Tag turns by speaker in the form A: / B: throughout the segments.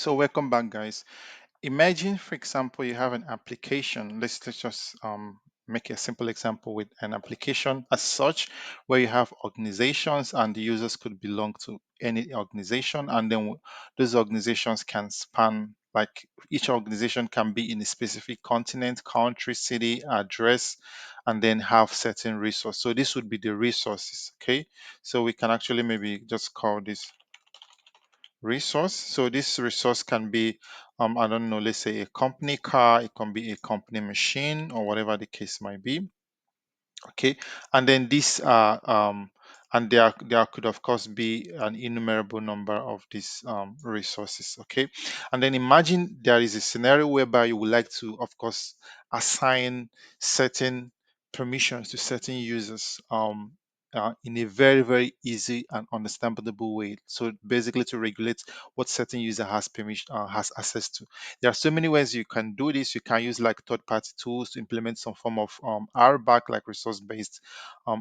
A: So welcome back, guys. Imagine, for example, you have an application. Let's just make a simple example with an application as such, where you have organizations and the users could belong to any organization, and then those organizations can span, like each organization can be in a specific continent, country, city, address, and then have certain resources. So this would be the resources, okay? So we can actually maybe just call this resource. So this resource can be, I don't know, let's say a company car, it can be a company machine, or whatever the case might be. Okay, and then this and there could of course be an innumerable number of these resources. Okay, and then imagine there is a scenario whereby you would like to of course assign certain permissions to certain users in a very easy and understandable way. So basically to regulate what certain user has permission has access to. There are so many ways you can do this. You can use like third-party tools to implement some form of RBAC, like resource-based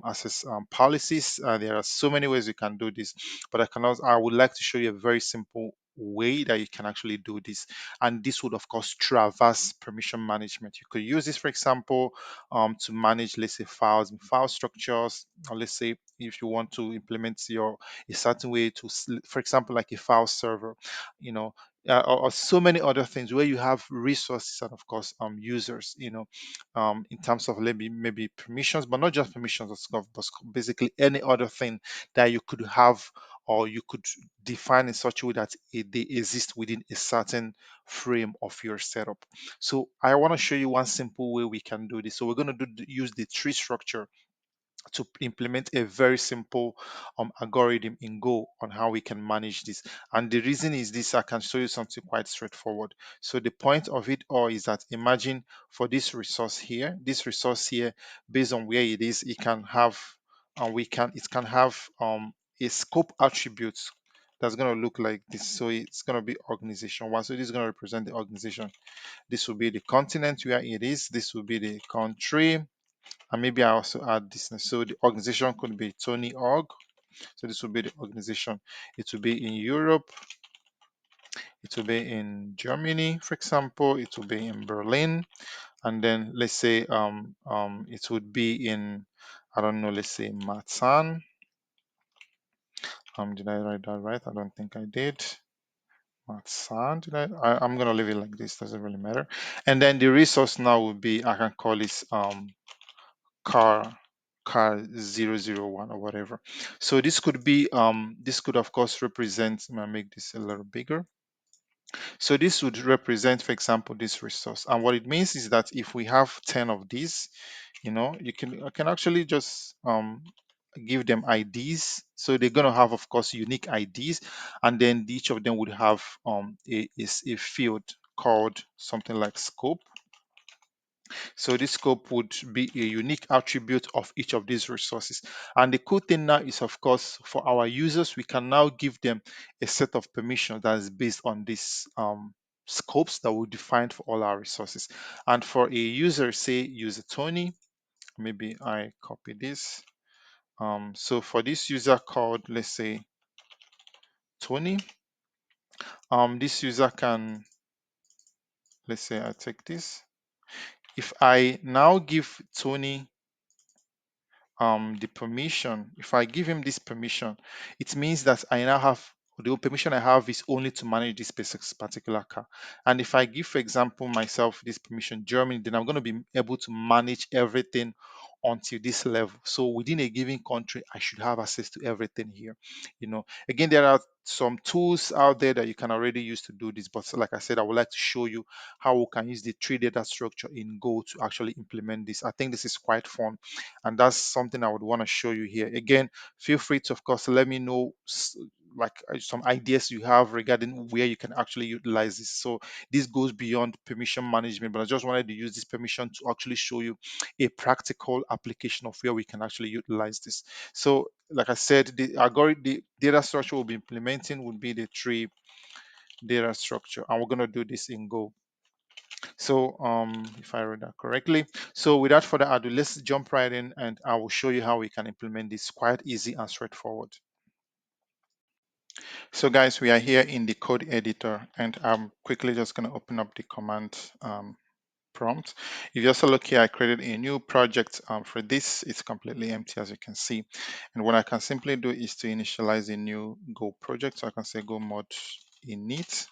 A: access policies. There are so many ways you can do this, but I would like to show you a very simple way that you can actually do this, and this would of course traverse permission management. You could use this, for example, to manage, let's say, files and file structures, or let's say if you want to implement your a certain way to, for example, like a file server, you know, or so many other things where you have resources and of course users, in terms of maybe permissions, but not just permissions of stuff, but basically any other thing that you could have or you could define in such a way that they exist within a certain frame of your setup. So I want to show you one simple way we can do this. So we're going to use the tree structure to implement a very simple algorithm in Go on how we can manage this. And the reason is this, I can show you something quite straightforward. So the point of it all is that imagine for this resource here, based on where it is, it can have, it can have a scope attribute that's going to look like this. So it's going to be organization one. So this is going to represent the organization. This will be the continent where it is. This will be the country, and maybe I also add this. So the organization could be Tony Org. So this will be the organization. It will be in Europe. It will be in Germany, for example. It will be in Berlin, and then let's say it would be in, I don't know, let's say Marzahn. Did I write that right? I don't think I did. Marzahn. I'm gonna leave it like this. Doesn't really matter. And then the resource now would be, I can call this car car 001 or whatever. So this could of course represent, I'm gonna make this a little bigger. So this would represent, for example, this resource, and what it means is that if we have 10 of these, you can I can actually just give them IDs. So they're going to have of course unique IDs, and then each of them would have a field called something like scope. So this scope would be a unique attribute of each of these resources. And the cool thing now is, of course, for our users, we can now give them a set of permissions that is based on these scopes that we defined for all our resources. And for a user, say user Tony, maybe I copy this. So for this user called, let's say Tony, this user can, let's say I take this. If I now give Tony the permission, if I give him this permission, it means that I now have the permission I have is only to manage this particular car. And if I give, for example, myself this permission Germany, then I'm going to be able to manage everything until this level. So within a given country, I should have access to everything here. Again, there are some tools out there that you can already use to do this, but like I said, I would like to show you how we can use the tree data structure in Go to actually implement this. I think this is quite fun, and that's something I would want to show you here. Again, feel free to of course let me know like some ideas you have regarding where you can actually utilize this. So this goes beyond permission management, but I just wanted to use this permission to actually show you a practical application of where we can actually utilize this. So like I said, the algorithm, the data structure we'll be implementing would be the tree data structure, and we're going to do this in Go. So if I read that correctly, so without further ado, let's jump right in and I will show you how we can implement this quite easy and straightforward. So guys, we are here in the code editor, and I'm quickly just going to open up the command prompt. If you also look here, I created a new project for this. It's completely empty, as you can see. And what I can simply do is to initialize a new Go project. So I can say go mod init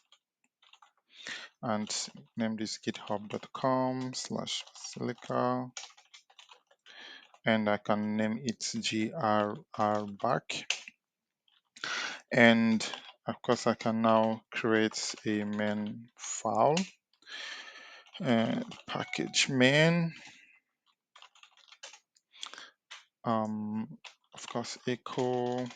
A: and name this github.com/silica, and I can name it grr back. And of course, I can now create a main file, package main, of course, echo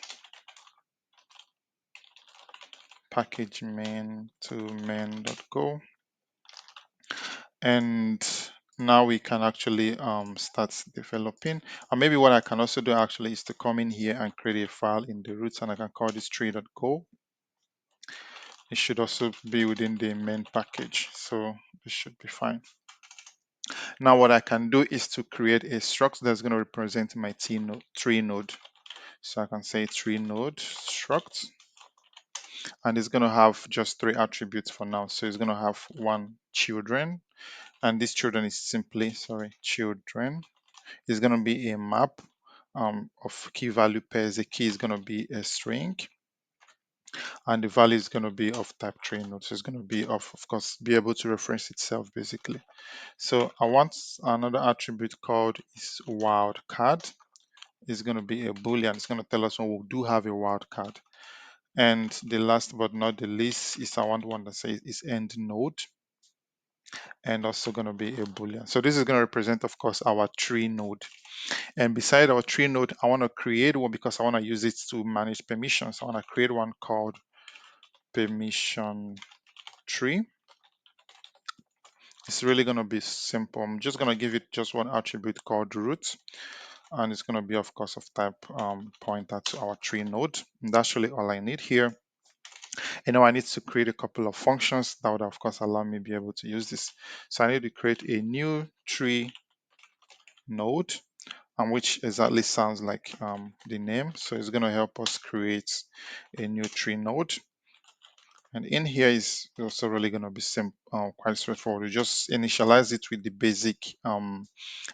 A: package main to main.go. And now we can actually start developing. And maybe what I can also do actually is to come in here and create a file in the root, and I can call this tree.go. It should also be within the main package, so this should be fine. Now what I can do is to create a struct that's going to represent my tree node. So I can say tree node struct, and it's going to have just 3 attributes for now. So it's going to have one children, and this children is simply, children is going to be a map of key value pairs. The key is going to be a string, and the value is going to be of type tree node. So it's going to be of course, be able to reference itself basically. So I want another attribute called is wildcard. It's going to be a boolean. It's going to tell us when we do have a wildcard. And the last but not the least is I want one that says is end node, and also going to be a boolean. So this is going to represent, of course, our tree node. And beside our tree node, I want to create one because I want to use it to manage permissions. I want to create one called permission tree. It's really going to be simple. I'm just going to give it just one attribute called root, and it's going to be, of course, of type pointer to our tree node. And that's really all I need here. And now I need to create a couple of functions that would, of course, allow me to be able to use this. So I need to create a new tree node, and which exactly sounds like the name. So it's going to help us create a new tree node. And in here is also really going to be simple, quite straightforward. You just initialize it with the basic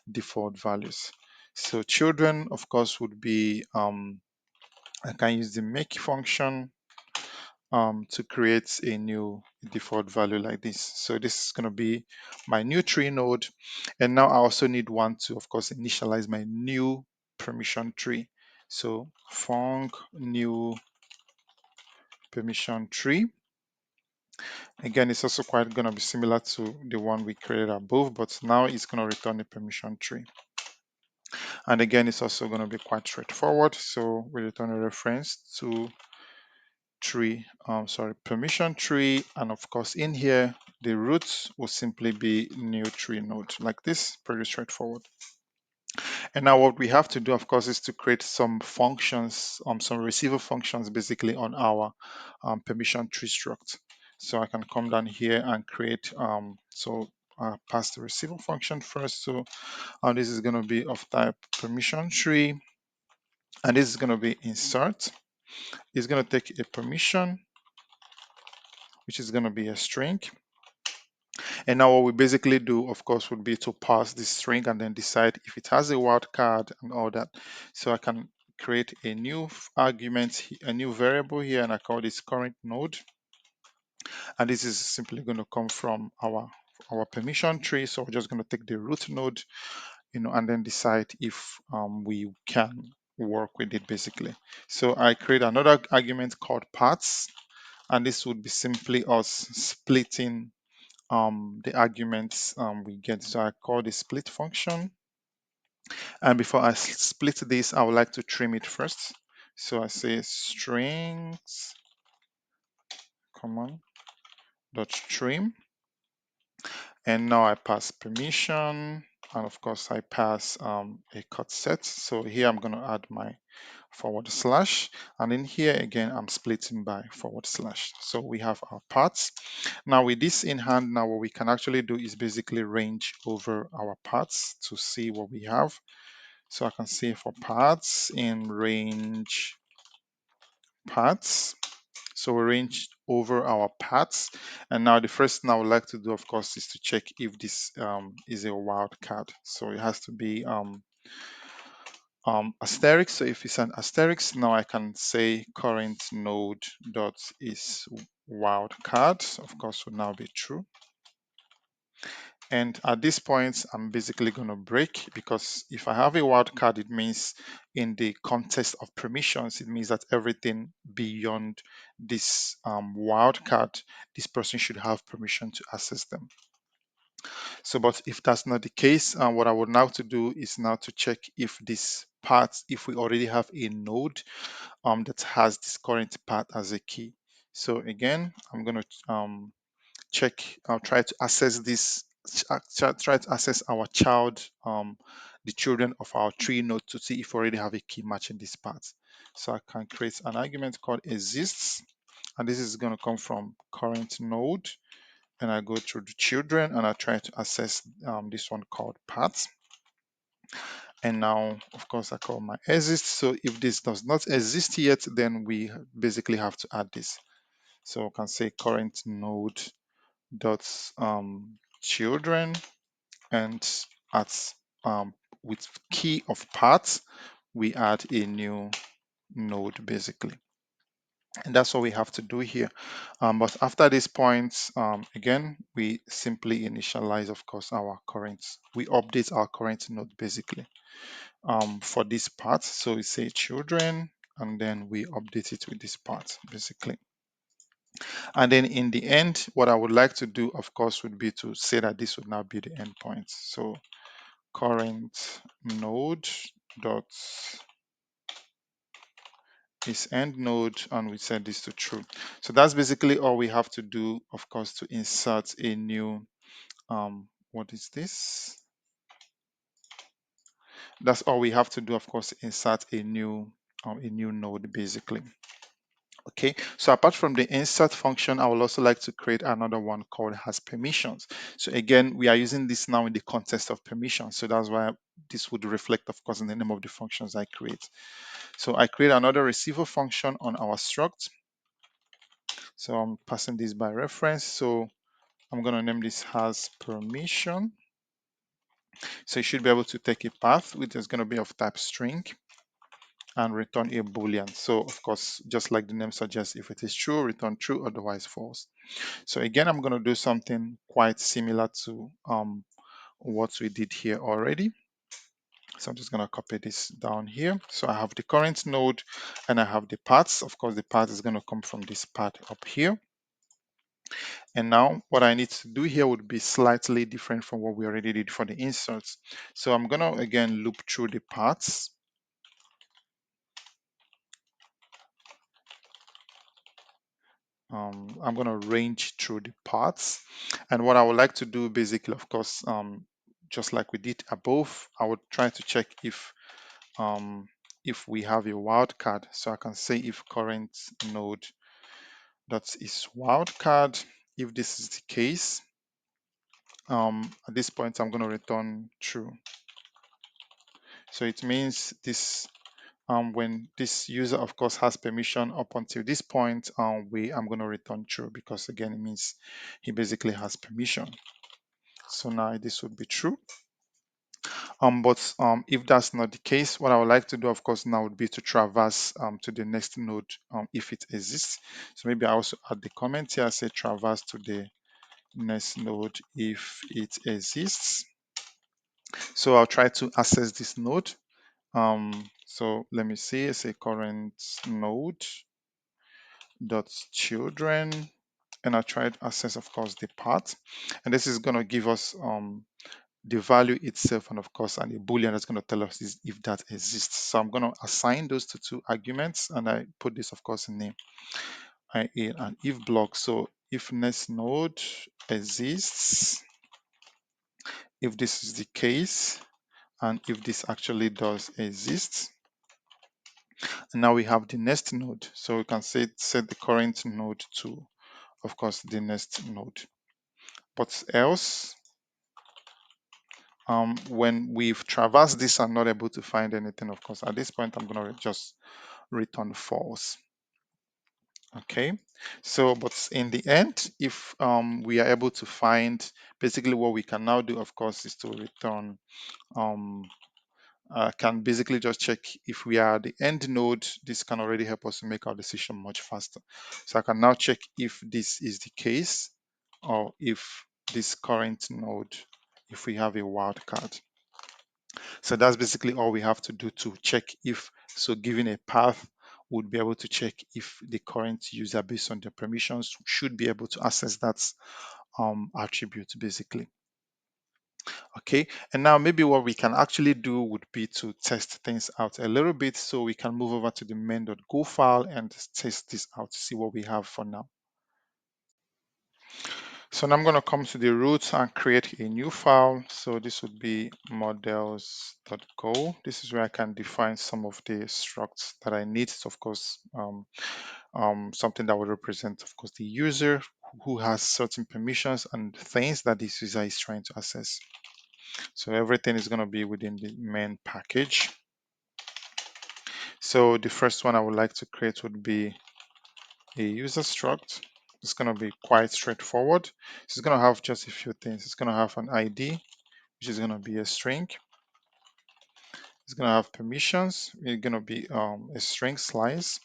A: default values. So children, of course, would be, I can use the make function to create a new default value like this. So this is going to be my new tree node. And now I also need one to, of course, initialize my new permission tree. So func new permission tree. Again, it's also quite going to be similar to the one we created above, but now it's going to return a permission tree. And again, it's also going to be quite straightforward. So we return a reference to permission tree, and of course in here the root will simply be new tree node like this. Pretty straightforward. And now what we have to do, of course, is to create some functions, some receiver functions basically on our permission tree struct. So I can come down here and create pass the receiver function first. So this is going to be of type permission tree, and this is going to be insert. It's going to take a permission, which is going to be a string. And now what we basically do, of course, would be to pass this string and then decide if it has a wildcard and all that. So I can create a new argument, a new variable here, and I call this current node. And this is simply going to come from our permission tree. So we're just going to take the root node, and then decide if we can work with it basically. So I create another argument called paths, and this would be simply us splitting the arguments we get. So I call the split function. And before I split this, I would like to trim it first. So I say strings, dot trim. And now I pass permission. And of course, I pass a cut set. So here I'm going to add my forward slash, and in here again I'm splitting by forward slash. So we have our parts. Now with this in hand, now what we can actually do is basically range over our parts to see what we have. So I can say for parts in range parts, So we range over our paths. And now the first thing I would like to do, of course, is to check if this is a wildcard. So it has to be asterisk. So if it's an asterisk, now I can say current node dot is wildcard. Of course, will now be true. And at this point, I'm basically going to break, because if I have a wildcard, it means in the context of permissions, it means that everything beyond this wildcard, this person should have permission to access them. So, but if that's not the case, what I would now to do is now to check if this path, if we already have a node that has this current path as a key. So again, I'm going to check, I'll try to access this, try to access our child, the children of our tree node, to see if we already have a key matching this path. So I can create an argument called exists, and this is going to come from current node, and I go through the children and I try to access this one called path. And now, of course, I call my exist. So if this does not exist yet, then we basically have to add this. So I can say current node dot children, and at with key of paths, we add a new node basically. And that's what we have to do here. But after this point, again, we simply initialize, of course, our current, we update our current node basically for this part. So we say children, and then we update it with this part basically. And then in the end, what I would like to do, of course, would be to say that this would now be the endpoint. So current node dot is end node, and we set this to true. So that's basically all we have to do, of course, to insert a new what is this? That's all we have to do, of course, insert a new node basically. Okay, so apart from the insert function, I would also like to create another one called has permissions. So again, we are using this now in the context of permissions. So that's why this would reflect, of course, in the name of the functions I create. So I create another receiver function on our struct. So I'm passing this by reference. So I'm going to name this has permission. So you should be able to take a path, which is going to be of type string, and return a boolean. So of course, just like the name suggests, if it is true, return true, otherwise false. So again, I'm going to do something quite similar to what we did here already. So I'm just going to copy this down here. So I have the current node and I have the paths. Of course, the path is going to come from this path up here. And now what I need to do here would be slightly different from what we already did for the inserts. So I'm going to again loop through the paths. I'm going to range through the paths. And what I would like to do basically, of course, just like we did above, I would try to check if we have a wildcard. So I can say if current node that is wildcard, if this is the case, at this point, I'm going to return true. So it means this when this user, of course, has permission up until this point, I'm going to return true, because again, it means he basically has permission. So now this would be true. But if that's not the case, what I would like to do, of course, now would be to traverse to the next node if it exists. So maybe I also add the comment here, say traverse to the next node if it exists. So I'll try to access this node. So let me see, I say current node dot children, and I try to access, of course, the path, and this is going to give us the value itself, and of course, and a boolean that's going to tell us if that exists. So I'm going to assign those to two arguments, and I put this, of course, in the an if block. So if next node exists, if this is the case, and if this actually does exist, and now we have the next node. So we can set the current node to, of course, the next node. But else, when we've traversed this and not able to find anything, of course, at this point, I'm going to just return false. Okay, so but in the end, if we are able to find, basically what we can now do, of course, is to return, um, can basically just check if we are at the end node. This can already help us to make our decision much faster. So I can now check if this is the case, or if this current node, if we have a wildcard. So that's basically all we have to do to check if, so given a path, would be able to check if the current user, based on their permissions, should be able to access that attribute basically. Okay, and now maybe what we can actually do would be to test things out a little bit. So we can move over to the main.go file and test this out to see what we have for now. So now I'm going to come to the root and create a new file. So this would be models.go. This is where I can define some of the structs that I need. So of course, something that would represent, of course, the user who has certain permissions and things that this user is trying to access. So everything is going to be within the main package. So the first one I would like to create would be a user struct. It's going to be quite straightforward. It's going to have just a few things. It's going to have an ID, which is going to be a string. It's going to have permissions. It's going to be a string slice.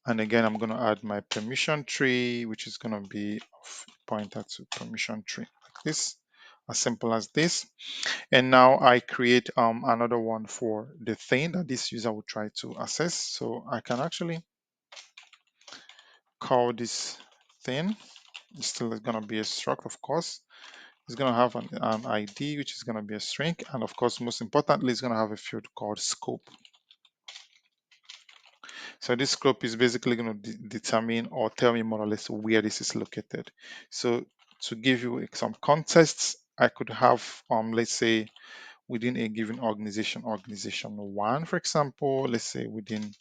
A: And again, I'm going to add my permission tree, which is going to be of pointer to permission tree like this, as simple as this. And now I create another one for the thing that this user will try to access. So I can actually call this thing. It's still going to be a struct, of course. It's going to have an ID, which is going to be a string. And of course, most importantly, it's going to have a field called scope. So this scope is basically going to determine or tell me more or less where this is located. So to give you some context, I could have, let's say, within a given organization one, for example, let's say within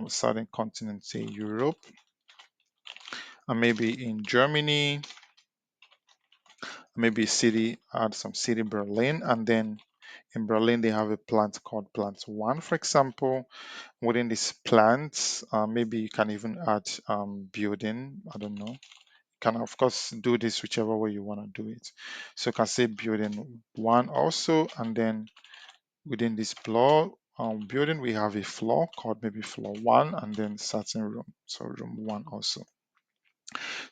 A: southern continent, say Europe, and maybe in Germany, maybe city, add some city Berlin, and then in Berlin they have a plant called plant one, for example. Within this plant, maybe you can even add building. I don't know. You can of course do this whichever way you want to do it. So you can say building one also, and then within this floor building we have a floor called maybe floor one, and then certain room, so room one also.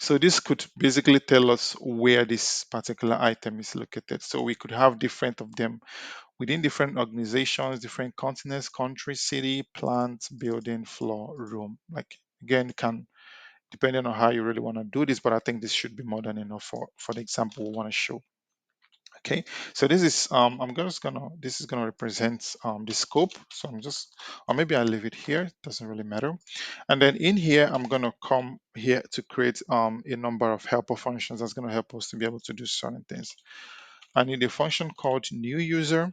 A: So this could basically tell us where this particular item is located. So we could have different of them within different organizations, different continents, country, city, plant, building, floor, room. Like again, can depending on how you really want to do this, but I think this should be more than enough for the example we want to show. Okay, so this is this is gonna represent the scope. So I'm just, or maybe I'll leave it here, it doesn't really matter. And then in here I'm gonna come here to create a number of helper functions that's gonna help us to be able to do certain things. I need a function called new user.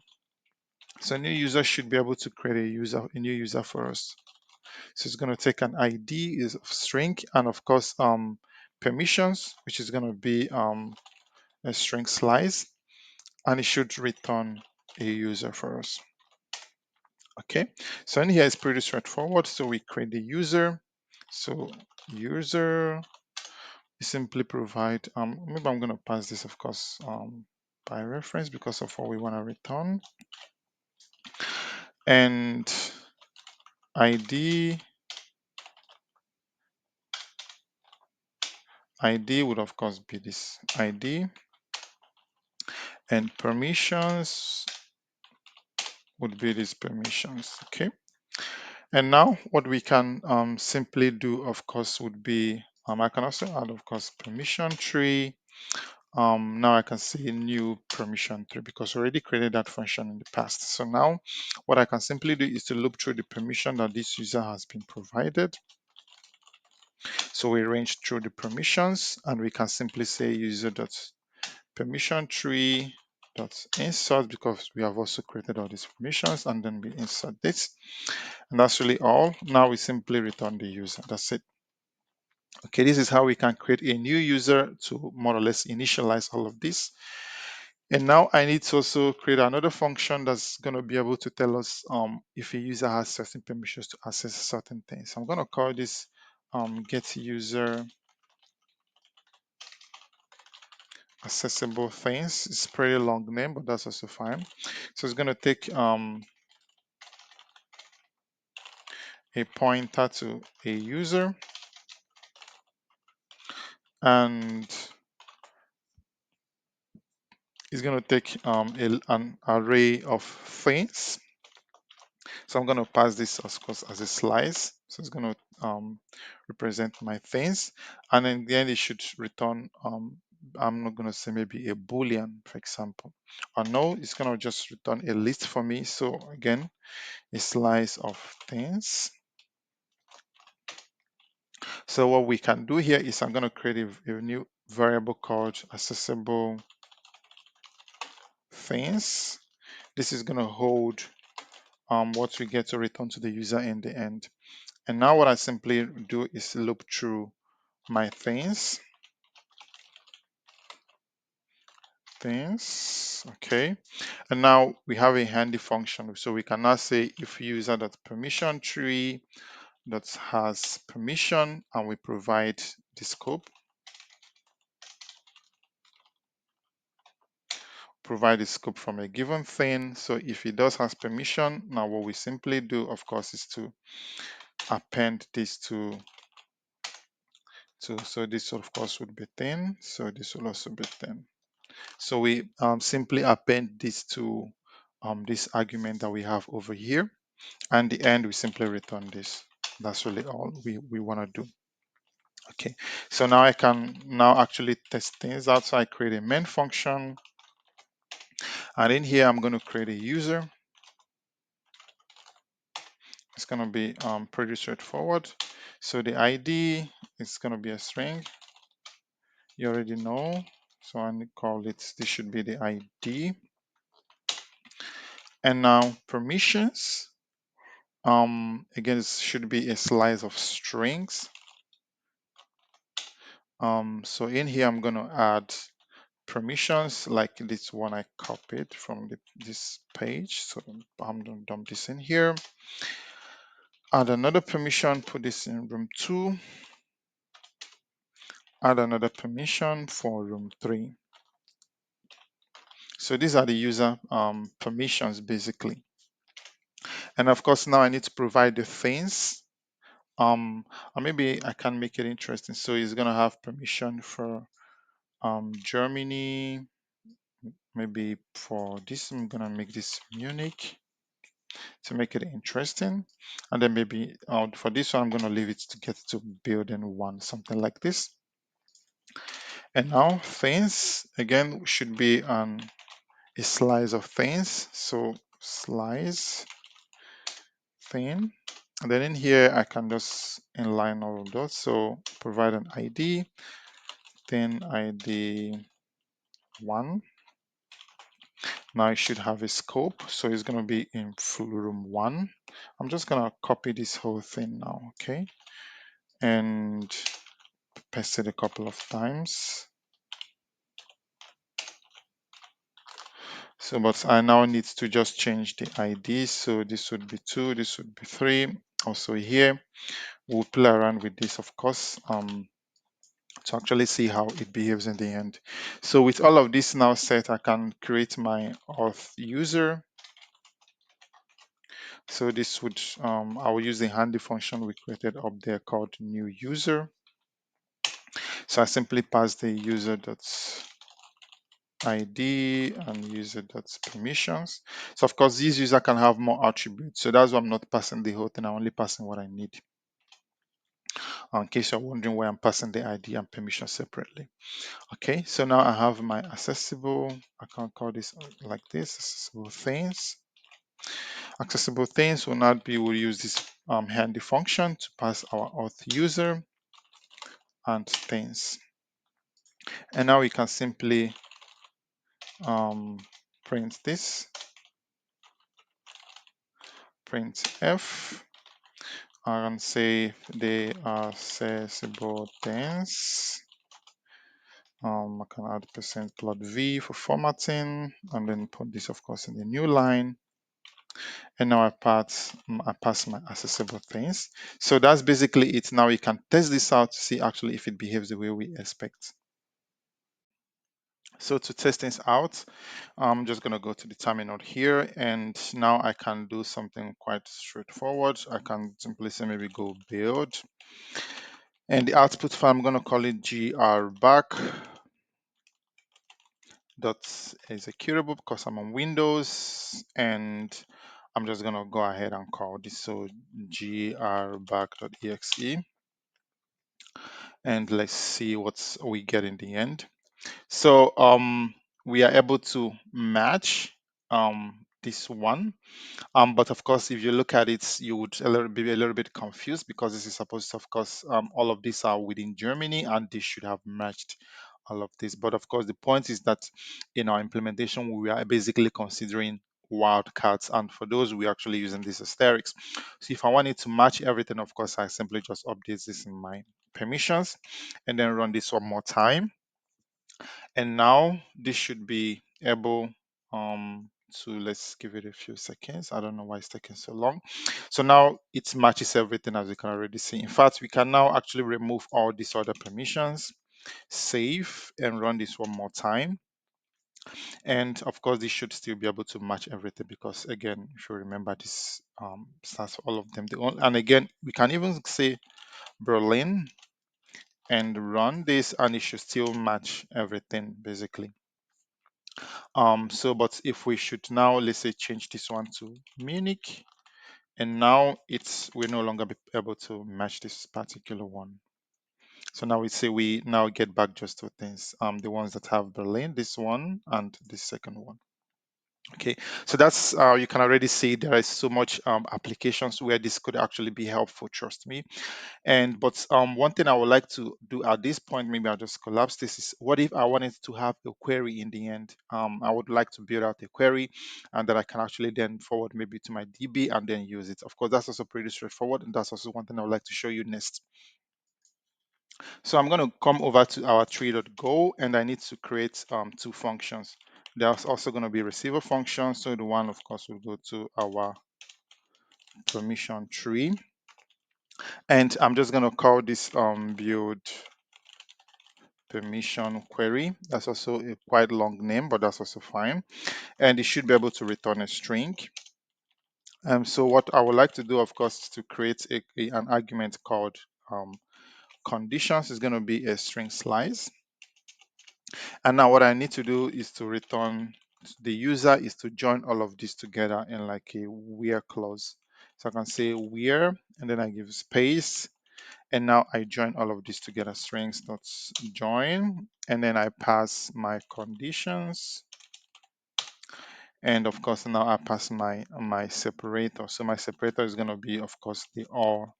A: So new user should be able to create a new user for us. So it's gonna take an ID is of string, and of course permissions, which is gonna be a string slice, and it should return a user for us. Okay, so in here it's pretty straightforward. So we create the user. So user, we simply provide, maybe I'm going to pass this, of course, by reference because of what we want to return. And ID, ID would of course be this ID, and permissions would be these permissions. Okay. And now what we can simply do, of course, would be, I can also add, of course, permission tree. Now I can say new permission tree because we already created that function in the past. So now what I can simply do is to loop through the permission that this user has been provided. So we range through the permissions and we can simply say user.permission tree dot insert because we have also created all these permissions, and then we insert this. And that's really all. Now we simply return the user. That's it. Okay, this is how we can create a new user to more or less initialize all of this. And now I need to also create another function that's going to be able to tell us if a user has certain permissions to access certain things. So I'm going to call this get user accessible things. It's pretty long name, but that's also fine. So it's going to take a pointer to a user, and it's going to take an array of things. So I'm going to pass this, of course, as a slice. So it's going to represent my things, and in the end, it should return. I'm not going to say maybe a boolean, for example, or no, it's going to just return a list for me. So again, a slice of things. So what we can do here is I'm going to create a new variable called accessible things. This is going to hold what we get to return to the user in the end. And now what I simply do is loop through my things, okay. And now we have a handy function. So we can now say if user dot permission tree that has permission, and we provide the scope, provide the scope from a given thing. So if it does has permission, now what we simply do, of course, is to append this so this of course would be 10. So this will also be 10. So we simply append this to this argument that we have over here. And the end, we simply return this. That's really all we want to do. Okay, so now I can now actually test things out. So I create a main function, and in here I'm going to create a user. It's going to be pretty straightforward. So the ID is going to be a string. You already know. So I call it, this should be the ID. And now permissions. Again, it should be a slice of strings. So in here, I'm going to add permissions like this one I copied from this page. So I'm going to dump this in here. Add another permission, put this in room 2. Add another permission for room 3. So these are the user permissions basically. And of course, now I need to provide the things. Or maybe I can make it interesting. So it's going to have permission for Germany. Maybe for this, I'm going to make this Munich to make it interesting. And then maybe for this one, I'm going to leave it to get to building 1, something like this. And now things, again, should be a slice of things. So slice thing. And then in here, I can just inline all of those. So provide an ID, then ID 1. Now I should have a scope. So it's going to be in full room 1. I'm just going to copy this whole thing now, okay? And paste it a couple of times. So, but I now need to just change the ID. So this would be 2, this would be 3. Also here, we'll play around with this, of course, to actually see how it behaves in the end. So with all of this now set, I can create my auth user. So this would, I will use the handy function we created up there called new user. So I simply pass the user dot ID and user dot permissions. So of course, this user can have more attributes. So that's why I'm not passing the whole thing. I'm only passing what I need. In case you're wondering why I'm passing the ID and permission separately. Okay, so now I have my accessible, I can call this like this, accessible things. Accessible things will not be, we'll use this handy function to pass our auth user and things. And now we can simply print this, print f, and say they are accessible things. I can add %plot v for formatting, and then put this, of course, in the new line. And now I pass my accessible things. So that's basically it. Now you can test this out to see actually if it behaves the way we expect. So to test things out, I'm just going to go to the terminal here, and now I can do something quite straightforward. I can simply say maybe go build, and the output file, I'm going to call it grback.executable because I'm on Windows, and I'm just going to go ahead and call this so grback.exe, and let's see what we get in the end. So we are able to match this one. But of course, if you look at it, you would be a little bit confused because this is supposed to, of course, all of these are within Germany and they should have matched all of this. But of course, the point is that in our implementation, we are basically considering wildcards. And for those, we're actually using this asterisk. So if I wanted to match everything, of course, I simply just update this in my permissions and then run this one more time. And now this should be able to, let's give it a few seconds. I don't know why it's taking so long. So now it matches everything, as you can already see. In fact, we can now actually remove all these other permissions, save, and run this one more time. And of course, this should still be able to match everything because, again, if you remember, this starts all of them. And again, we can even say Berlin and run this, and it should still match everything basically. But if we should now, let's say, change this one to Munich, and now we're no longer be able to match this particular one. So now we say we now get back just two things, the ones that have Berlin, this one and this second one. Okay, so that's you can already see there is so much applications where this could actually be helpful, trust me. But one thing I would like to do at this point, maybe I'll just collapse this, is what if I wanted to have a query in the end? I would like to build out a query and that I can actually then forward maybe to my DB and then use it. Of course, that's also pretty straightforward, and that's also one thing I would like to show you next. So I'm going to come over to our tree.go, and I need to create two functions. There's also going to be receiver function. So the one, of course, will go to our permission tree. And I'm just going to call this build permission query. That's also a quite long name, but that's also fine. And it should be able to return a string. So what I would like to do, of course, is to create an argument called conditions. Is going to be a string slice. And now what I need to do is to return the user is to join all of this together in like a where clause. So I can say where, and then I give space, and now I join all of this together, strings dot join, and then I pass my conditions, and of course now I pass my separator. So my separator is going to be, of course, the or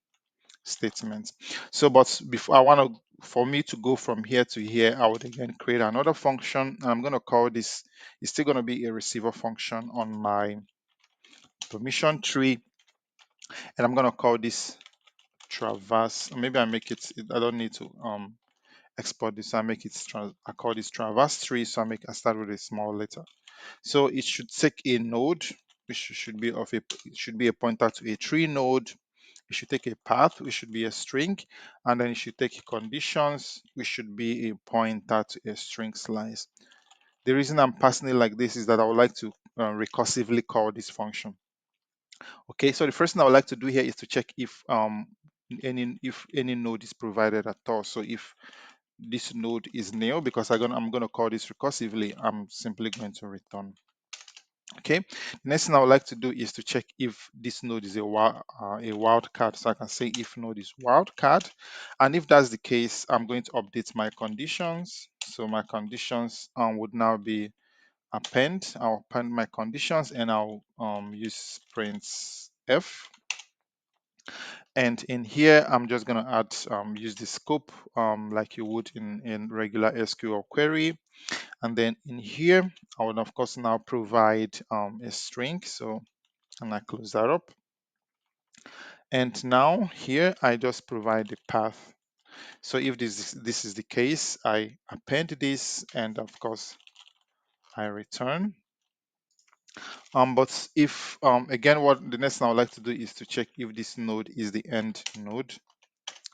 A: statement. So but before I want to, for me to go from here to here, I would again create another function, and I'm going to call this, it's still going to be a receiver function on my permission tree, and I'm going to call this traverse. Maybe I make it, I don't need to export this. I make it I call this traverse tree. So I start with a small letter. So it should take a node, which should be of a, it should be a pointer to a tree node. It should take a path, which should be a string, and then it should take conditions, which should be a pointer to a string slice. The reason I'm passing it like this is that I would like to recursively call this function. Okay, so the first thing I would like to do here is to check if any node is provided at all. So if this node is nil, because I'm gonna call this recursively, I'm simply going to return. Okay, the next thing I would like to do is to check if this node is a wildcard. So I can say if node is wildcard, and if that's the case, I'm going to update my conditions. So my conditions would now be append. I'll append my conditions, and I'll use print f. And in here, I'm just going to add use the scope like you would in regular SQL query. And then in here, I would of course now provide a string. So, and I close that up. And now here, I just provide the path. So if this is the case, I append this, and of course, I return. But if again, what the next thing I would like to do is to check if this node is the end node.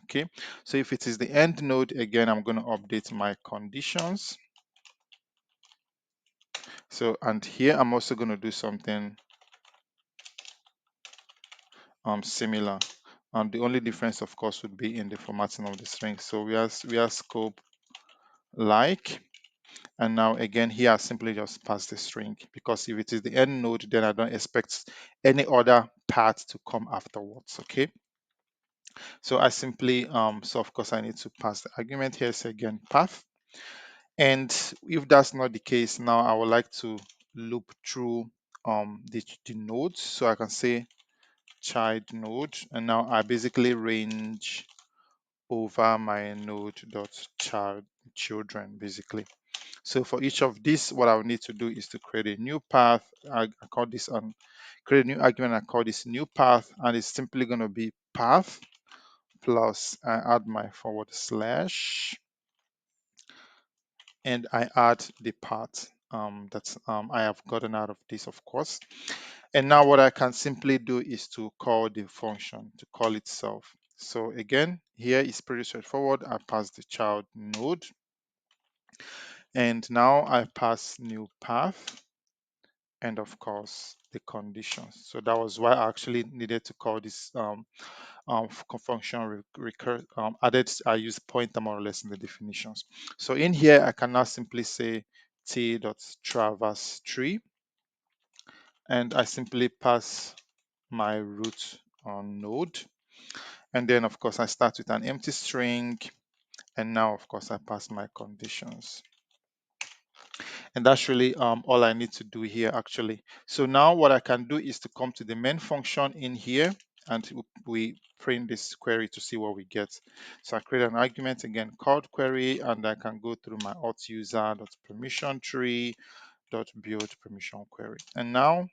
A: Okay, so if it is the end node, again, I'm going to update my conditions. So, and here I'm also going to do something similar. And the only difference, of course, would be in the formatting of the string. So we are scope like, and now again here I simply just pass the string, because if it is the end node, then I don't expect any other path to come afterwards. Okay, so I simply so of course I need to pass the argument here. So again, path. And if that's not the case, now I would like to loop through the nodes. So I can say child node, and now I basically range over my node dot child children basically. So for each of these, what I will need to do is to create a new path. I call this create a new argument. I call this new path, and it's simply going to be path plus I add my forward slash, and I add the part that I have gotten out of this, of course. And now what I can simply do is to call the function to call itself. So again, here is pretty straightforward. I pass the child node, and now I pass new path, and of course the conditions. So that was why I actually needed to call this function added. I use pointer more or less in the definitions. So in here I can now simply say t dot traverse tree, and I simply pass my root node, and then of course I start with an empty string, and now of course I pass my conditions. And that's really all I need to do here actually. So now what I can do is to come to the main function in here, and we print this query to see what we get. So I create an argument again called query, and I can go through my auth user dot permission tree dot build permission query. And now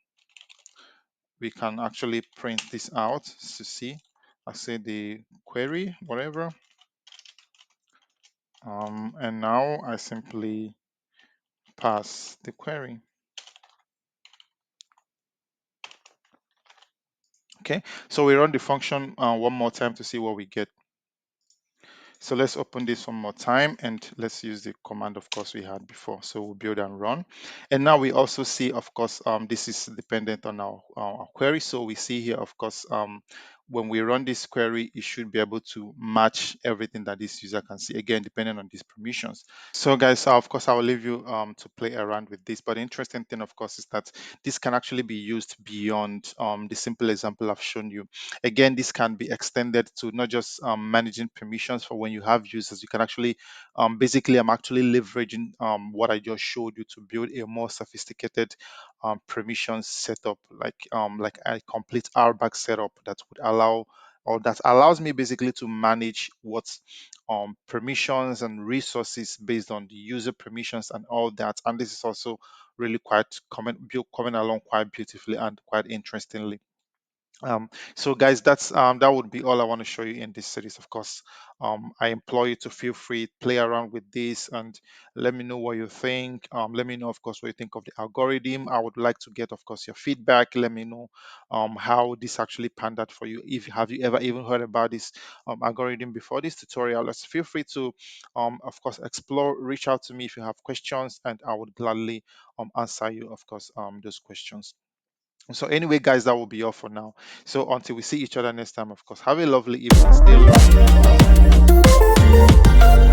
A: we can actually print this out to see. I say the query, whatever. And now I simply pass the query. Okay, so we run the function one more time to see what we get. So let's open this one more time, and let's use the command, of course, we had before. So we'll build and run. And now we also see, of course, this is dependent on our query. So we see here, of course, when we run this query, it should be able to match everything that this user can see, again, depending on these permissions. So guys, of course, I will leave you to play around with this. But the interesting thing, of course, is that this can actually be used beyond the simple example I've shown you. Again, this can be extended to not just managing permissions for when you have users. You can actually basically I'm actually leveraging what I just showed you to build a more sophisticated permissions setup, like a complete RBAC setup that would allow, or that allows me basically to manage what permissions and resources based on the user permissions and all that. And this is also really quite coming along quite beautifully and quite interestingly. So guys, that would be all I want to show you in this series. Of course, I implore you to feel free, play around with this, and let me know what you think. Let me know, of course, what you think of the algorithm. I would like to get, of course, your feedback. Let me know how this actually panned out for you. If have you ever even heard about this algorithm before this tutorial? Let's feel free to, of course, explore. Reach out to me if you have questions, and I would gladly answer you, of course, those questions. So anyway, guys, that will be all for now. So until we see each other next time, of course, have a lovely evening. Stay learning. Bye.